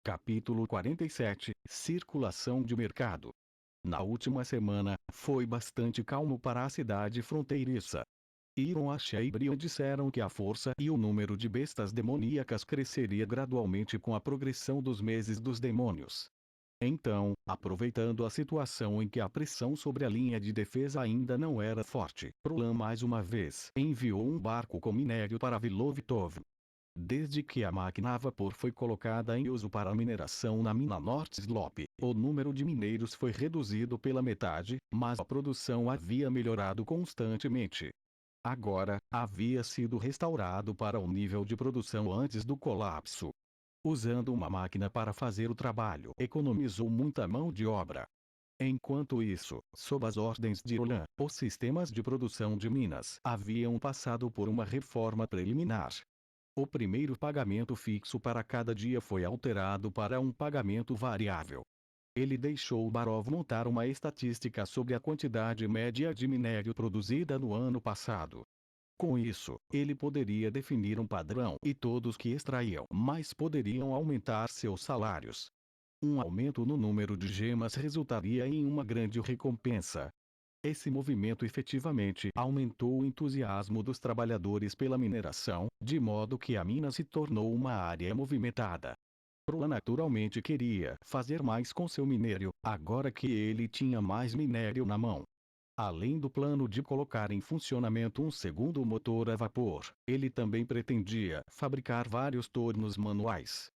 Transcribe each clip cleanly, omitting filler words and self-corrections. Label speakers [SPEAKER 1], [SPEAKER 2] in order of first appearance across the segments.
[SPEAKER 1] Capítulo 47 Circulação de mercado. Na última semana, foi bastante calmo para a cidade fronteiriça. Hiroashi e Brian disseram que a força e o número de bestas demoníacas cresceria gradualmente com a progressão dos meses dos demônios. Então, aproveitando a situação em que a pressão sobre a linha de defesa ainda não era forte, Prolan mais uma vez enviou um barco com minério para Vilovitov. Desde que a máquina a vapor foi colocada em uso para a mineração na mina North Slope, o número de mineiros foi reduzido pela metade, mas a produção havia melhorado constantemente. Agora, havia sido restaurado para o nível de produção antes do colapso. Usando uma máquina para fazer o trabalho, economizou muita mão de obra. Enquanto isso, sob as ordens de Roland, os sistemas de produção de minas haviam passado por uma reforma preliminar. O primeiro pagamento fixo para cada dia foi alterado para um pagamento variável. Ele deixou Barov montar uma estatística sobre a quantidade média de minério produzida no ano passado. Com isso, ele poderia definir um padrão e todos que extraíam mais poderiam aumentar seus salários. Um aumento no número de gemas resultaria em uma grande recompensa. Esse movimento efetivamente aumentou o entusiasmo dos trabalhadores pela mineração, de modo que a mina se tornou uma área movimentada. Prolan naturalmente queria fazer mais com seu minério, agora que ele tinha mais minério na mão. Além do plano de colocar em funcionamento um segundo motor a vapor, ele também pretendia fabricar vários tornos manuais.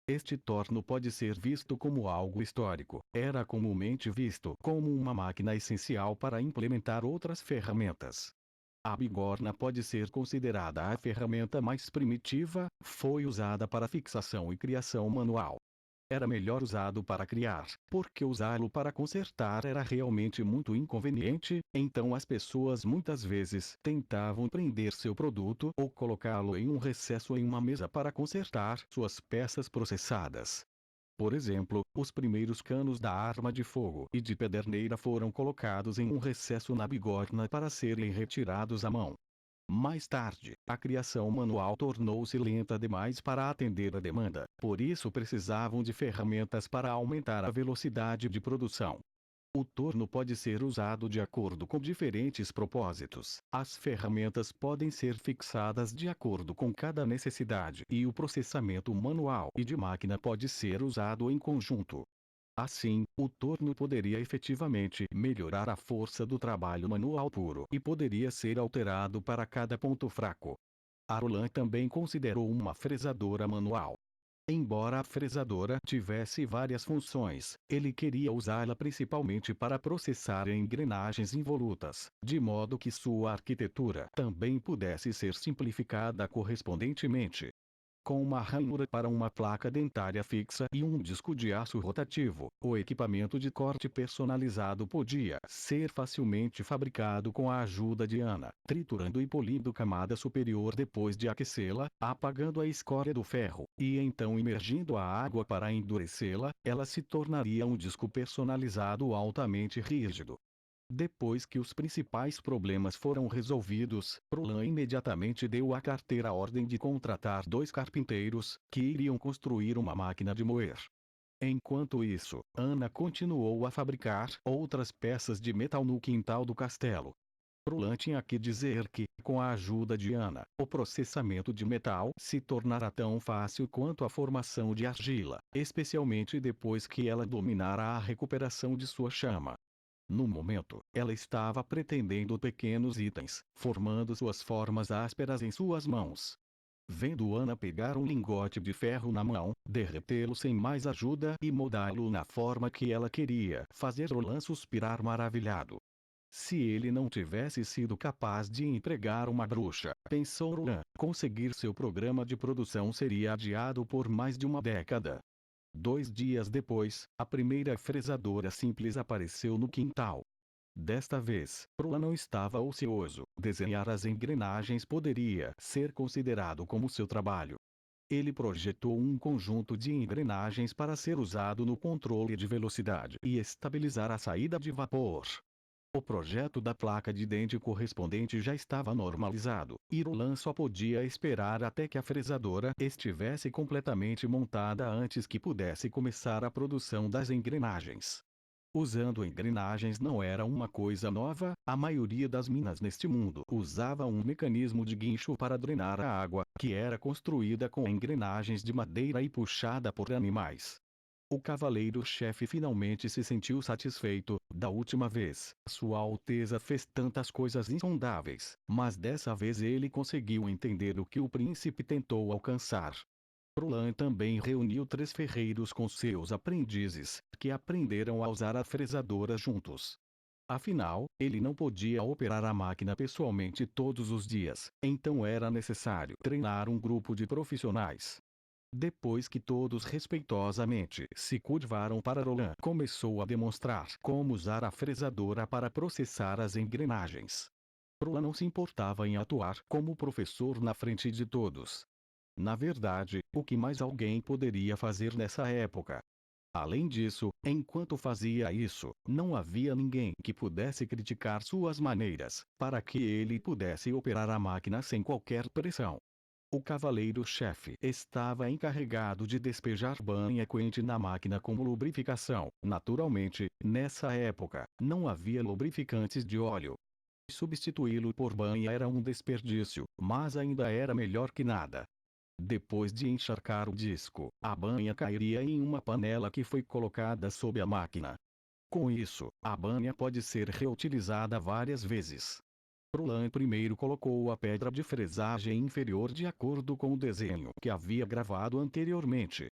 [SPEAKER 1] Este torno pode ser visto como algo histórico, era comumente visto como uma máquina essencial para implementar outras ferramentas. A bigorna pode ser considerada a ferramenta mais primitiva, foi usada para fixação e criação manual. Era melhor usado para criar, porque usá-lo para consertar era realmente muito inconveniente, então as pessoas muitas vezes tentavam prender seu produto ou colocá-lo em um recesso em uma mesa para consertar suas peças processadas. Por exemplo, os primeiros canos da arma de fogo e de pederneira foram colocados em um recesso na bigorna para serem retirados à mão. Mais tarde, a criação manual tornou-se lenta demais para atender a demanda, por isso precisavam de ferramentas para aumentar a velocidade de produção. O torno pode ser usado de acordo com diferentes propósitos. As ferramentas podem ser fixadas de acordo com cada necessidade e o processamento manual e de máquina pode ser usado em conjunto. Assim, o torno poderia efetivamente melhorar a força do trabalho manual puro e poderia ser alterado para cada ponto fraco. Roland também considerou uma fresadora manual. Embora a fresadora tivesse várias funções, ele queria usá-la principalmente para processar engrenagens involutas, de modo que sua arquitetura também pudesse ser simplificada correspondentemente. Com uma ranhura para uma placa dentária fixa e um disco de aço rotativo, o equipamento de corte personalizado podia ser facilmente fabricado com a ajuda de Ana, triturando e polindo camada superior depois de aquecê-la, apagando a escória do ferro, e então imergindo a água para endurecê-la, ela se tornaria um disco personalizado altamente rígido. Depois que os principais problemas foram resolvidos, Prolan imediatamente deu à carteira a ordem de contratar 2 carpinteiros, que iriam construir uma máquina de moer. Enquanto isso, Ana continuou a fabricar outras peças de metal no quintal do castelo. Prolan tinha que dizer que, com a ajuda de Ana, o processamento de metal se tornará tão fácil quanto a formação de argila, especialmente depois que ela dominara a recuperação de sua chama. No momento, ela estava pretendendo pequenos itens, formando suas formas ásperas em suas mãos. Vendo Ana pegar um lingote de ferro na mão, derretê-lo sem mais ajuda e moldá-lo na forma que ela queria, fazer Roland suspirar maravilhado. Se ele não tivesse sido capaz de empregar uma bruxa, pensou Roland, conseguir seu programa de produção seria adiado por mais de uma década. 2 dias depois, a primeira fresadora simples apareceu no quintal. Desta vez, Prolan não estava ocioso. Desenhar as engrenagens poderia ser considerado como seu trabalho. Ele projetou um conjunto de engrenagens para ser usado no controle de velocidade e estabilizar a saída de vapor. O projeto da placa de dente correspondente já estava normalizado, e Roland só podia esperar até que a fresadora estivesse completamente montada antes que pudesse começar a produção das engrenagens. Usando engrenagens não era uma coisa nova, a maioria das minas neste mundo usava um mecanismo de guincho para drenar a água, que era construída com engrenagens de madeira e puxada por animais. O cavaleiro-chefe finalmente se sentiu satisfeito. Da última vez, Sua Alteza fez tantas coisas insondáveis, mas dessa vez ele conseguiu entender o que o príncipe tentou alcançar. Roland também reuniu 3 ferreiros com seus aprendizes, que aprenderam a usar a fresadora juntos. Afinal, ele não podia operar a máquina pessoalmente todos os dias, então era necessário treinar um grupo de profissionais. Depois que todos respeitosamente se curvaram para Roland, começou a demonstrar como usar a fresadora para processar as engrenagens. Roland não se importava em atuar como professor na frente de todos. Na verdade, o que mais alguém poderia fazer nessa época? Além disso, enquanto fazia isso, não havia ninguém que pudesse criticar suas maneiras, para que ele pudesse operar a máquina sem qualquer pressão. O cavaleiro-chefe estava encarregado de despejar banha quente na máquina como lubrificação. Naturalmente, nessa época, não havia lubrificantes de óleo. Substituí-lo por banha era um desperdício, mas ainda era melhor que nada. Depois de encharcar o disco, a banha cairia em uma panela que foi colocada sob a máquina. Com isso, a banha pode ser reutilizada várias vezes. Roland primeiro colocou a pedra de fresagem inferior de acordo com o desenho que havia gravado anteriormente.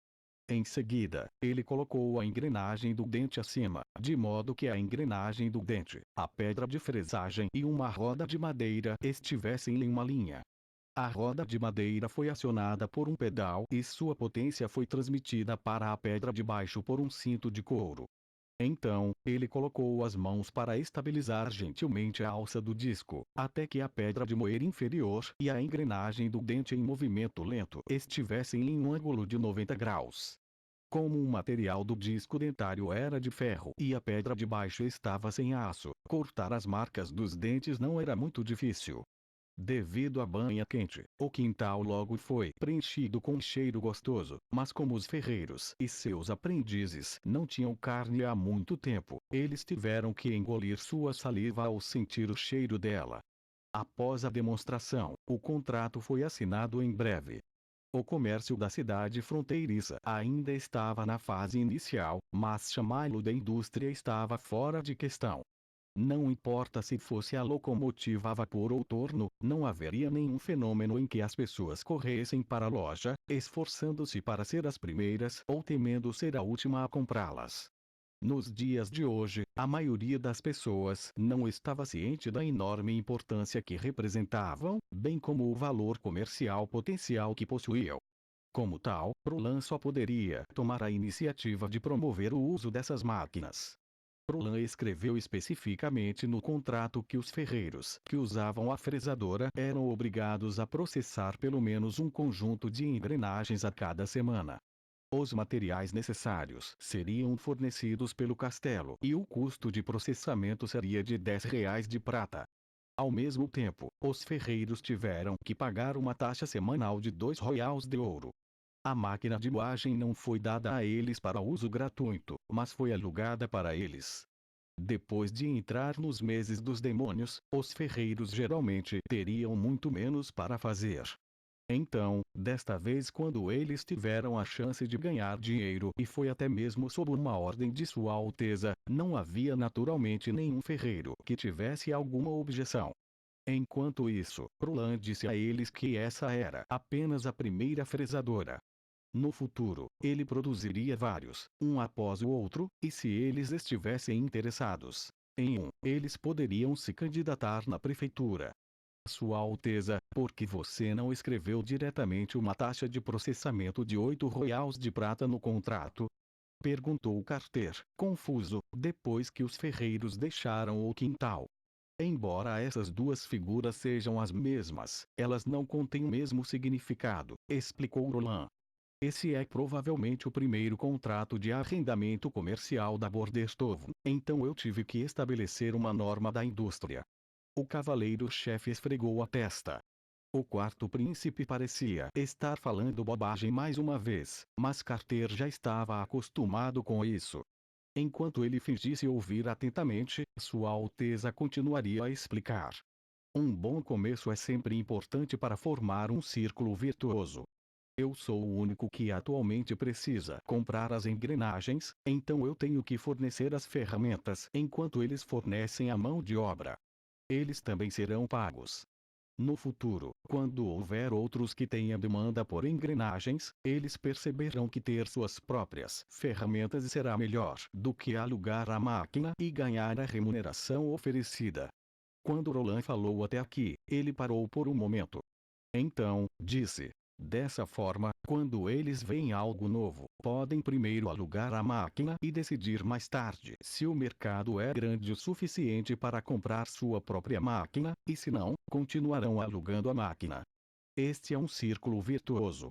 [SPEAKER 1] Em seguida, ele colocou a engrenagem do dente acima, de modo que a engrenagem do dente, a pedra de fresagem e uma roda de madeira estivessem em uma linha. A roda de madeira foi acionada por um pedal e sua potência foi transmitida para a pedra de baixo por um cinto de couro. Então, ele colocou as mãos para estabilizar gentilmente a alça do disco, até que a pedra de moer inferior e a engrenagem do dente em movimento lento estivessem em um ângulo de 90 graus. Como o material do disco dentário era de ferro e a pedra de baixo estava sem aço, cortar as marcas dos dentes não era muito difícil. Devido à banha quente, o quintal logo foi preenchido com um cheiro gostoso, mas como os ferreiros e seus aprendizes não tinham carne há muito tempo, eles tiveram que engolir sua saliva ao sentir o cheiro dela. Após a demonstração, o contrato foi assinado em breve. O comércio da cidade fronteiriça ainda estava na fase inicial, mas chamá-lo de indústria estava fora de questão. Não importa se fosse a locomotiva a vapor ou torno, não haveria nenhum fenômeno em que as pessoas corressem para a loja, esforçando-se para ser as primeiras ou temendo ser a última a comprá-las. Nos dias de hoje, a maioria das pessoas não estava ciente da enorme importância que representavam, bem como o valor comercial potencial que possuíam. Como tal, Roland só poderia tomar a iniciativa de promover o uso dessas máquinas. Roland escreveu especificamente no contrato que os ferreiros que usavam a fresadora eram obrigados a processar pelo menos um conjunto de engrenagens a cada semana. Os materiais necessários seriam fornecidos pelo castelo e o custo de processamento seria de R$ 10 de prata. Ao mesmo tempo, os ferreiros tiveram que pagar uma taxa semanal de 2 royals de ouro. A máquina de moagem não foi dada a eles para uso gratuito, mas foi alugada para eles. Depois de entrar nos meses dos demônios, os ferreiros geralmente teriam muito menos para fazer. Então, desta vez quando eles tiveram a chance de ganhar dinheiro e foi até mesmo sob uma ordem de Sua Alteza, não havia naturalmente nenhum ferreiro que tivesse alguma objeção. Enquanto isso, Roland disse a eles que essa era apenas a primeira fresadora. No futuro, ele produziria vários, um após o outro, e se eles estivessem interessados em um, eles poderiam se candidatar na prefeitura. Sua Alteza, por que você não escreveu diretamente uma taxa de processamento de 8 royals de prata no contrato? Perguntou Carter, confuso, depois que os ferreiros deixaram o quintal. Embora essas duas figuras sejam as mesmas, elas não contêm o mesmo significado, explicou Roland. Esse é provavelmente o primeiro contrato de arrendamento comercial da Bordestovo, então eu tive que estabelecer uma norma da indústria. O cavaleiro-chefe esfregou a testa. O quarto príncipe parecia estar falando bobagem mais uma vez, mas Carter já estava acostumado com isso. Enquanto ele fingisse ouvir atentamente, Sua Alteza continuaria a explicar. Um bom começo é sempre importante para formar um círculo virtuoso. Eu sou o único que atualmente precisa comprar as engrenagens, então eu tenho que fornecer as ferramentas enquanto eles fornecem a mão de obra. Eles também serão pagos. No futuro, quando houver outros que tenham demanda por engrenagens, eles perceberão que ter suas próprias ferramentas será melhor do que alugar a máquina e ganhar a remuneração oferecida. Quando Roland falou até aqui, ele parou por um momento. Então, disse: dessa forma, quando eles veem algo novo, podem primeiro alugar a máquina e decidir mais tarde se o mercado é grande o suficiente para comprar sua própria máquina, e se não, continuarão alugando a máquina. Este é um círculo virtuoso.